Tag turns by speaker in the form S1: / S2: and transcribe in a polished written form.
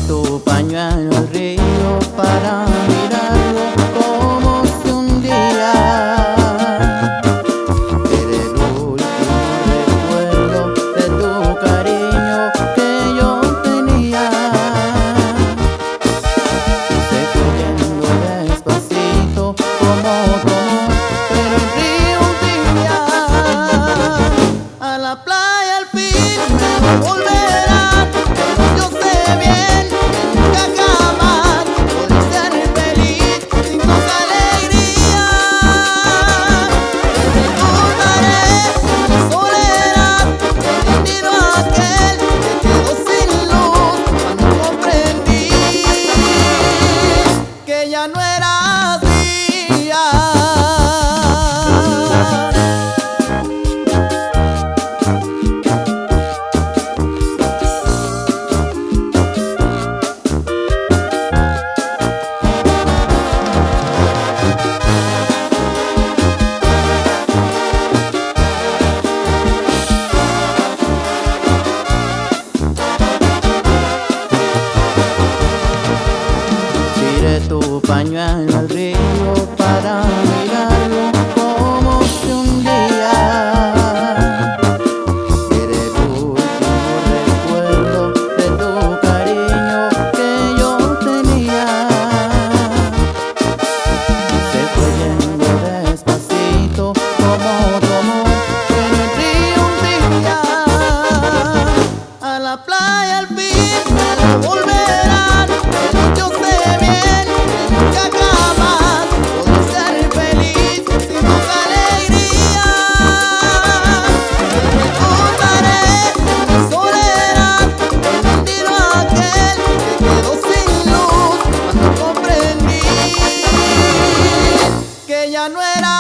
S1: Tu pañuelo al río para mirarlo como si un día era el último recuerdo de tu cariño que yo tenía. Se fue yendo despacito como tu amor, pero el río un día a la playa al fin me volverá. Yo sé bien nunca jamás podré ser feliz sin tus alegrías. Te recordaré en mi soledad el destino aquel que quedó sin luz cuando comprendí que ya no era así. Tiré tu pañuelo al río para mirarlo como si un día era el último recuerdo de tu cariño que yo tenía. Se fue yendo despacito como tu amor, pero el río un día a la playa al fin me volverán. Yo sé bien que nunca jamás podré ser feliz sin tus alegrías. Te recordaré en mi soledad el destino aquel que quedó sin luz cuando comprendí que ya no era